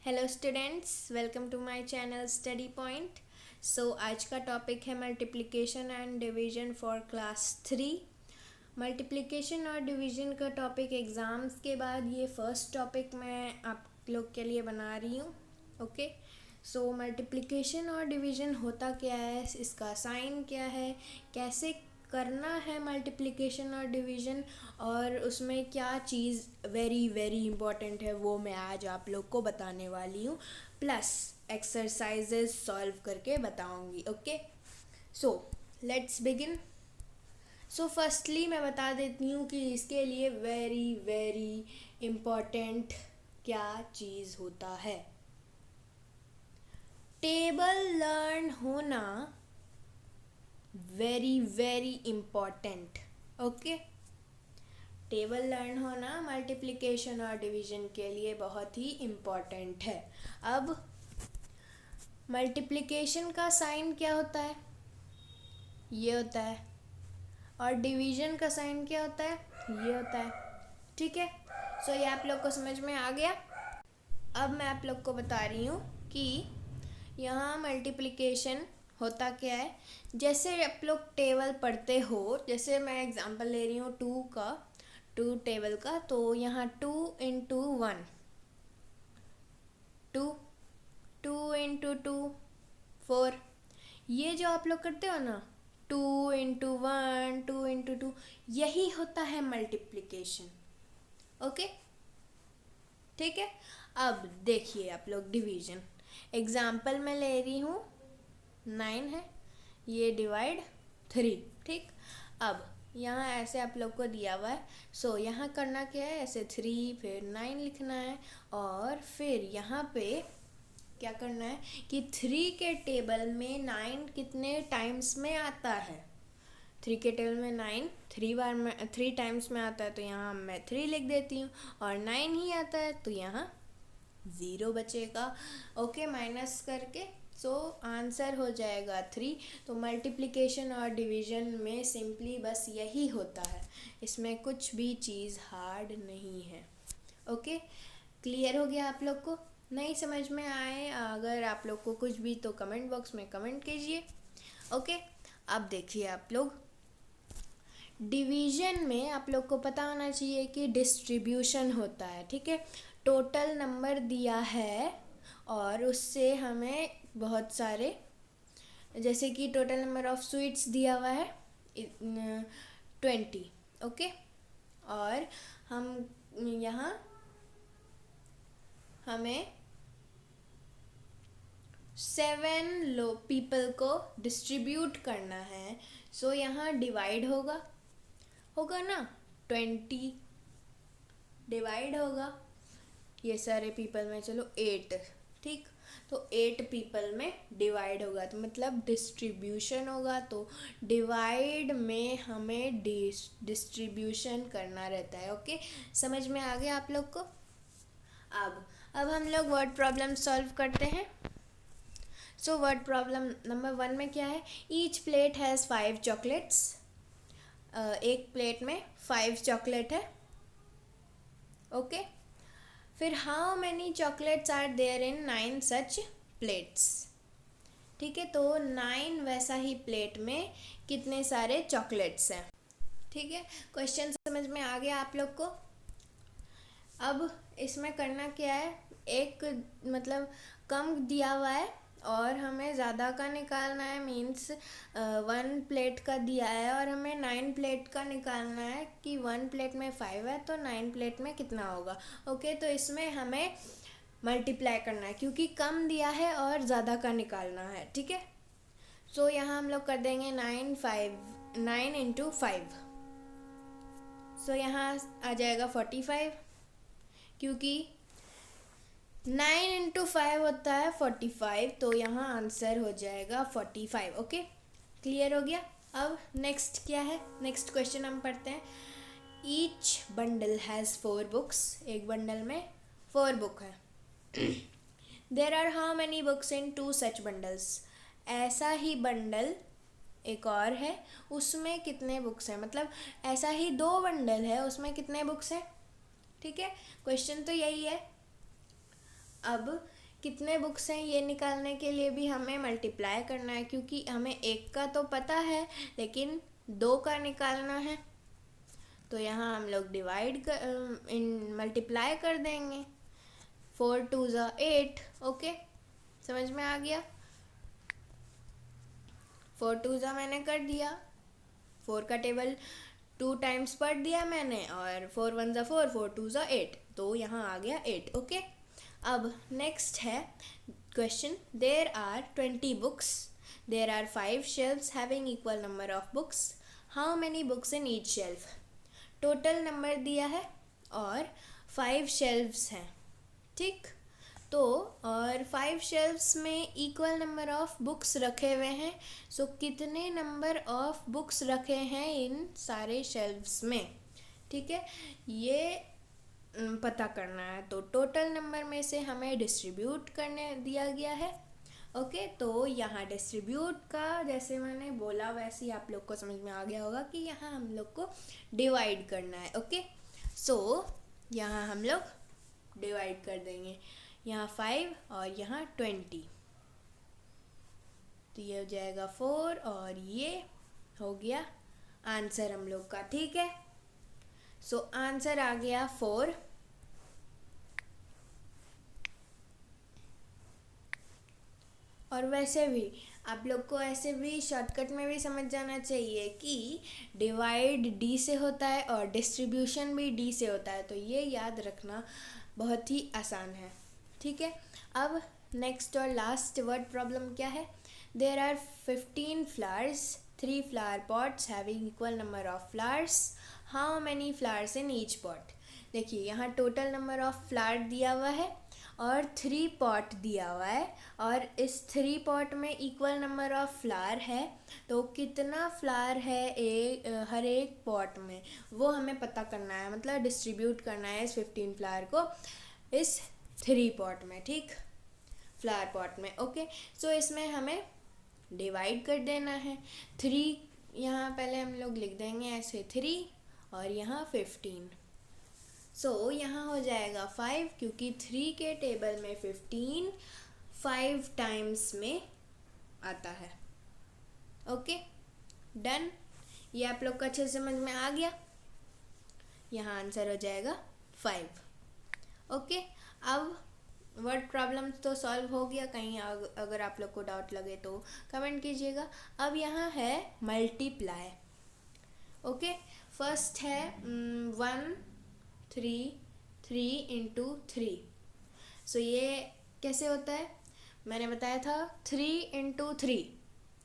Hello students, welcome to my channel study point. So आज का topic है multiplication and division for class 3। Multiplication और division का topic exams के बाद ये फर्स्ट टॉपिक मैं आप लोग के लिए बना रही हूँ। ओके, सो मल्टीप्लिकेशन और डिवीजन होता क्या है, इसका साइन क्या है, कैसे करना है मल्टीप्लिकेशन और डिवीजन, और उसमें क्या चीज़ वेरी वेरी इंपॉर्टेंट है वो मैं आज आप लोग को बताने वाली हूँ, प्लस एक्सरसाइजेस सॉल्व करके बताऊँगी। Okay, so let's begin. So firstly मैं बता देती हूँ कि इसके लिए वेरी वेरी इम्पॉर्टेंट क्या चीज़ होता है। टेबल लर्न होना very very important. Okay, table learn होना मल्टीप्लिकेशन और डिवीजन के लिए बहुत ही इम्पॉर्टेंट है। अब मल्टीप्लिकेशन का साइन क्या होता है, ये होता है, और डिवीजन का साइन क्या होता है, ये होता है। ठीक है, सो ये आप लोग को समझ में आ गया। अब मैं आप लोग को बता रही हूँ कि यहाँ मल्टीप्लिकेशन होता क्या है। जैसे आप लोग टेबल पढ़ते हो, जैसे मैं एग्जांपल ले रही हूँ टू टेबल का, तो यहाँ 2 इंटू 1 2, 2 इंटू 2 4। ये जो आप लोग करते हो ना, 2 इंटू 1 2 इंटू 2, यही होता है मल्टीप्लिकेशन। ओके, ठीक है। अब देखिए आप लोग डिवीजन, एग्जाम्पल मैं ले रही हूँ 9 है, ये डिवाइड 3। ठीक, अब यहाँ ऐसे आप लोग को दिया हुआ है, सो यहाँ करना क्या है, ऐसे 3 फिर 9 लिखना है, और फिर यहाँ पे क्या करना है कि 3 के टेबल में 9 कितने टाइम्स में आता है। 3 के टेबल में 9 3 टाइम्स में आता है, तो यहाँ मैं 3 लिख देती हूँ, और 9 ही आता है तो यहाँ 0 बचेगा। ओके, माइनस करके, सो आंसर हो जाएगा 3। तो मल्टीप्लिकेशन और डिवीजन में सिंपली बस यही होता है, इसमें कुछ भी चीज़ हार्ड नहीं है। ओके, क्लियर हो गया आप लोग को? नहीं समझ में आए अगर आप लोग को कुछ भी, तो कमेंट बॉक्स में कमेंट कीजिए। ओके, अब देखिए आप लोग, डिवीजन में आप लोग को पता होना चाहिए कि डिस्ट्रीब्यूशन होता है। ठीक है, टोटल नंबर दिया है और उससे हमें बहुत सारे, जैसे कि टोटल नंबर ऑफ स्वीट्स दिया हुआ है 20। ओके, और हम यहाँ हमें 7 पीपल को डिस्ट्रीब्यूट करना है, सो यहाँ डिवाइड होगा ना, 20 डिवाइड होगा ये सारे पीपल में, चलो 8। ठीक, तो 8 पीपल में डिवाइड होगा, तो मतलब डिस्ट्रीब्यूशन होगा, तो डिवाइड में हमें डिस्ट्रीब्यूशन करना रहता है। ओके, समझ में आ गया आप लोग को? अब हम लोग वर्ड प्रॉब्लम सॉल्व करते हैं। सो वर्ड प्रॉब्लम नंबर 1 में क्या है, ईच प्लेट हैज़ 5 चॉकलेट्स। एक प्लेट में 5 चॉकलेट है। ओके, फिर how many chocolates are there in 9 such plates. ठीक है, तो 9 वैसा ही प्लेट में कितने सारे चॉकलेट्स हैं। ठीक है, क्वेश्चन समझ में आ गया आप लोग को? अब इसमें करना क्या है, एक मतलब कम दिया हुआ है और हमें ज़्यादा का निकालना है, मीन्स 1 प्लेट का दिया है और हमें 9 प्लेट का निकालना है कि 1 प्लेट में 5 है तो 9 प्लेट में कितना होगा। ओके, तो इसमें हमें मल्टीप्लाई करना है क्योंकि कम दिया है और ज़्यादा का निकालना है। ठीक है, सो यहाँ हम लोग कर देंगे 9 इंटू 5, सो यहाँ आ जाएगा 45, क्योंकि 9 इंटू 5 होता है 45, तो यहाँ आंसर हो जाएगा 45। ओके, क्लियर हो गया। अब नेक्स्ट क्या है, नेक्स्ट क्वेश्चन हम पढ़ते हैं। ईच बंडल हैज़ 4 बुक्स, एक बंडल में 4 बुक है। There are how many books in 2 such bundles. ऐसा ही बंडल एक और है, उसमें कितने बुक्स हैं, मतलब ऐसा ही 2 बंडल है, उसमें कितने बुक्स हैं। ठीक है, क्वेश्चन तो यही है। अब कितने बुक्स हैं ये निकालने के लिए भी हमें मल्टीप्लाई करना है, क्योंकि हमें एक का तो पता है लेकिन दो का निकालना है। तो यहाँ हम लोग डिवाइड कर इन मल्टीप्लाई कर देंगे। 4 2 ज़ा 8। ओके, समझ में आ गया। 4 2 ज़ा मैंने कर दिया, 4 का टेबल 2 टाइम्स पढ़ दिया मैंने, और 4 1 ज़ा 4, 4 2 ज़ा 8, तो यहाँ आ गया 8। ओके, अब नेक्स्ट है question. There are 20 books, there are 5 shelves having equal number of books, how many books in each shelf. Total number दिया है और 5 शेल्फ्स हैं, ठीक। तो और 5 शेल्फ्स में इक्वल नंबर ऑफ बुक्स रखे हुए हैं। सो कितने नंबर ऑफ बुक्स रखे हैं इन सारे शेल्फ्स में, ठीक है, ये पता करना है। तो टोटल नंबर में से हमें डिस्ट्रीब्यूट करने दिया गया है। ओके, तो यहाँ डिस्ट्रीब्यूट का जैसे मैंने बोला वैसे ही आप लोग को समझ में आ गया होगा कि यहाँ हम लोग को डिवाइड करना है। ओके, सो यहाँ हम लोग डिवाइड कर देंगे, यहाँ 5 और यहाँ 20, तो ये हो जाएगा 4 और ये हो गया आंसर हम लोग का, ठीक है। सो आंसर आ गया 4। और वैसे भी आप लोग को ऐसे भी शॉर्टकट में भी समझ जाना चाहिए कि डिवाइड डी से होता है और डिस्ट्रीब्यूशन भी डी से होता है, तो ये याद रखना बहुत ही आसान है, ठीक है। अब नेक्स्ट और लास्ट वर्ड प्रॉब्लम क्या है। There are 15 flowers, 3 flower pots having equal number of flowers, how many flowers in each pot. देखिए यहाँ टोटल नंबर ऑफ फ्लावर दिया हुआ है और 3 पॉट दिया हुआ है, और इस 3 पॉट में इक्वल नंबर ऑफ फ्लावर है, तो कितना फ्लावर है हर एक पॉट में वो हमें पता करना है, मतलब डिस्ट्रीब्यूट करना है इस 15 फ्लावर को इस 3 पॉट में, ठीक, फ्लावर पॉट में। ओके, सो इसमें हमें डिवाइड कर देना है। 3 यहाँ पहले हम लोग लिख देंगे ऐसे 3 और यहाँ 15। सो यहाँ हो जाएगा 5, क्योंकि 3 के टेबल में 15 5 टाइम्स में आता है। Okay, done. ये आप लोग को अच्छे से समझ में आ गया। यहाँ आंसर हो जाएगा 5। ओके, अब वर्ड प्रॉब्लम तो सॉल्व हो गया। कहीं अगर आप लोग को डाउट लगे तो कमेंट कीजिएगा। अब यहाँ है मल्टीप्लाई। ओके, फर्स्ट है 1 3 3 इंटू 3। सो ये कैसे होता है, मैंने बताया था 3 इंटू 3।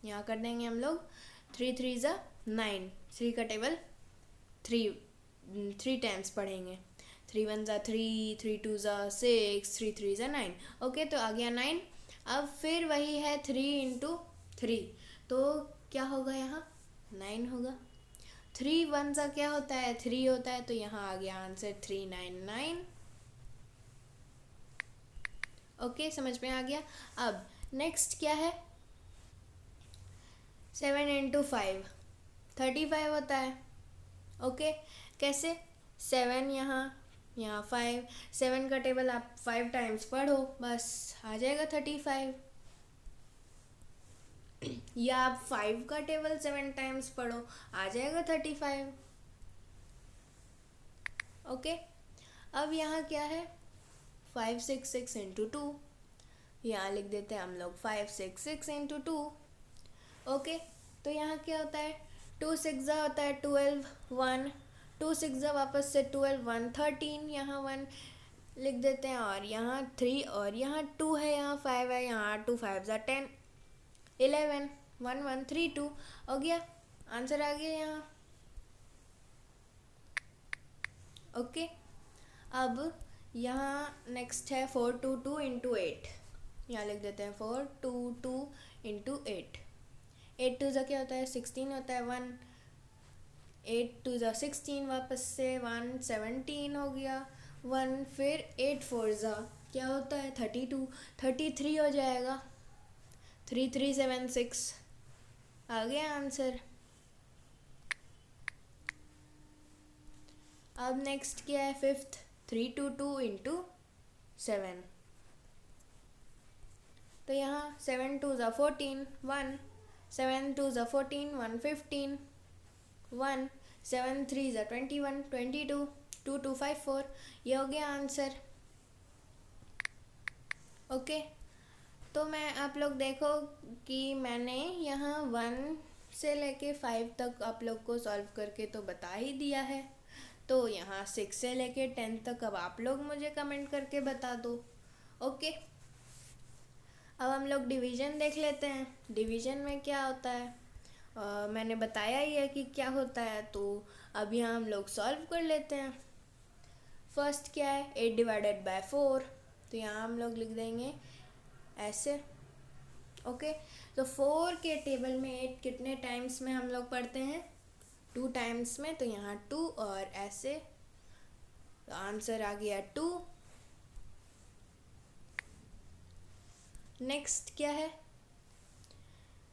यहाँ कर देंगे हम लोग 3 3 ज़ा 9, 3 का टेबल 3 टाइम्स पढ़ेंगे। 3 1 ज़ा 3, 3 2 ज़ा 6, 3 3 ज़ा 9। ओके, तो आ गया 9। अब फिर वही है 3 इंटू 3, तो क्या होगा यहाँ 9 होगा। 3 1 ज़ा क्या होता है 3 होता है, तो यहाँ आ गया आंसर 399। ओके, समझ में आ गया। अब नेक्स्ट क्या है 7 इंटू 5, 35 होता है। ओके, कैसे 7 यहाँ 5, 7 का टेबल आप 5 टाइम्स पढ़ो, बस आ जाएगा 35। या आप 5 का टेबल 7 टाइम्स पढ़ो, आ जाएगा 35। ओके, अब यहाँ क्या है 5 6 6 इंटू 2, यहाँ लिख देते हैं हम लोग 5 6 6 इंटू 2। ओके, तो यहाँ क्या होता है 2 6 ज़ा होता है 12, 1 2 6 ज़ा वापस से 12, 1 13, यहाँ 1 लिख देते हैं, और यहाँ 3 और यहाँ 2 है, यहाँ 5 है, यहाँ 2 5 ज़ा 10, 11 1 1 3 2 हो गया, आंसर आ गया यहाँ। ओके, अब यहाँ नेक्स्ट है 4 2 2 इंटू 8। यहाँ लिख देते हैं 4 2 2 इंटू 8। 8 2 ज़ा क्या होता है 16 होता है, 1 8 2 ज़ा 16, वापस से 1 17 हो गया 1, फिर 8 4 ज़ा क्या होता है 32, 33 हो जाएगा। 3 3 7 6 आ गया आंसर। अब नेक्स्ट क्या है 5th 3 2 2 इंटू 7। तो यहाँ 7 2 ज़ा 14 1, 7 2 ज़ा 14 1 15 1, 7 3 ज़ा 21 22 2 2 5 4, ये हो गया आंसर। ओके, तो मैं आप लोग देखो कि मैंने यहाँ 1 से लेके 5 तक आप लोग को सॉल्व करके तो बता ही दिया है। तो यहाँ 6 से लेके 10 तक अब आप लोग मुझे कमेंट करके बता दो। ओके, अब हम लोग डिवीज़न देख लेते हैं। डिवीज़न में क्या होता है मैंने बताया ही है कि क्या होता है, तो अब यहाँ हम लोग सॉल्व कर लेते हैं। फर्स्ट क्या है, 8 डिवाइडेड बाय 4, तो यहाँ हम लोग लिख देंगे ऐसे। ओके, तो 4 के टेबल में 8 कितने टाइम्स में हम लोग पढ़ते हैं, 2 टाइम्स में, तो यहाँ 2 और ऐसे, तो आंसर आ गया 2। नेक्स्ट क्या है,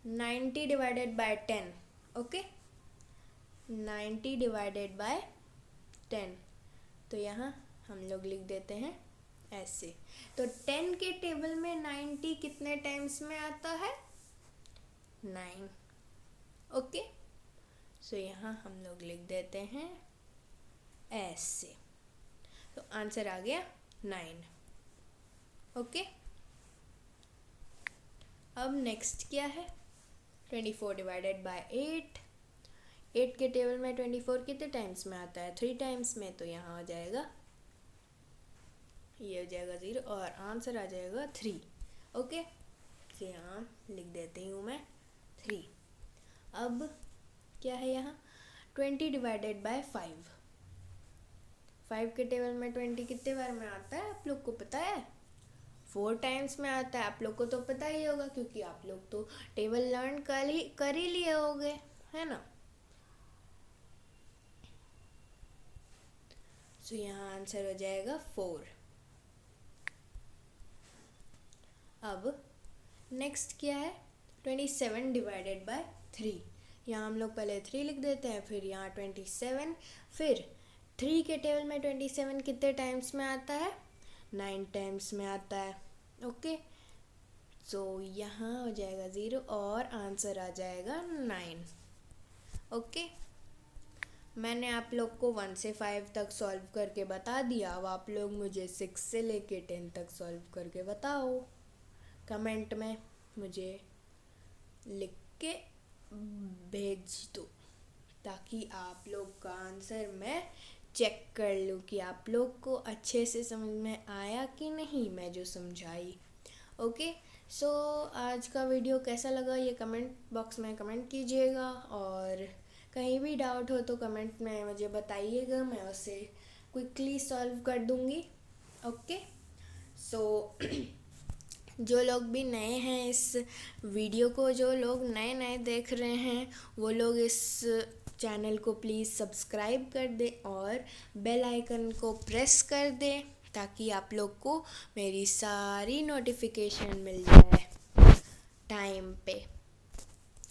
90 divided by 10। Okay, 90 divided by 10, तो यहाँ हम लोग लिख देते हैं ऐसे। तो 10 के टेबल में 90 कितने टाइम्स में आता है, 9। ओके, सो यहाँ हम लोग लिख देते हैं ऐसे, तो आंसर आ गया 9। ओके, अब नेक्स्ट क्या है, 24 डिवाइडेड बाय 8। 8 के टेबल में 24 कितने टाइम्स में आता है, 3 टाइम्स में, तो यहाँ हो जाएगा, ये हो जाएगा 0 और आंसर आ जाएगा 3। ओके, तो यहाँ लिख देती हूँ मैं 3। अब क्या है यहाँ, 20 डिवाइडेड बाय 5। 5 के टेबल में 20 कितने बार में आता है आप लोग को पता है, 4 टाइम्स में आता है। आप लोग को तो पता ही होगा क्योंकि आप लोग तो टेबल लर्न कर ही लिए होंगे, है ना। सो यहाँ आंसर हो जाएगा 4। अब नेक्स्ट क्या है, 27 डिवाइडेड बाय 3। यहाँ हम लोग पहले 3 लिख देते हैं, फिर यहाँ 27, फिर 3 के टेबल में 27 कितने टाइम्स में आता है, 9 टाइम्स में आता है। ओके, सो यहाँ हो जाएगा 0 और आंसर आ जाएगा 9। ओके, मैंने आप लोग को 1 से 5 तक सॉल्व करके बता दिया। अब आप लोग मुझे 6 से लेके 10 तक सॉल्व करके बताओ, कमेंट में मुझे लिख के भेज दो, ताकि आप लोग का आंसर मैं चेक कर लूँ कि आप लोग को अच्छे से समझ में आया कि नहीं मैं जो समझाई। ओके, सो आज का वीडियो कैसा लगा ये कमेंट बॉक्स में कमेंट कीजिएगा, और कहीं भी डाउट हो तो कमेंट में मुझे बताइएगा, मैं उसे क्विकली सॉल्व कर दूँगी। ओके, सो जो लोग भी नए हैं इस वीडियो को, जो लोग नए नए देख रहे हैं, वो लोग इस चैनल को प्लीज़ सब्सक्राइब कर दें और बेल आइकन को प्रेस कर दें, ताकि आप लोग को मेरी सारी नोटिफिकेशन मिल जाए टाइम पे।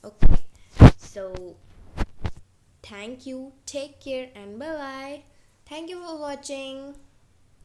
Okay, so thank you, take care and bye bye. Thank you for watching.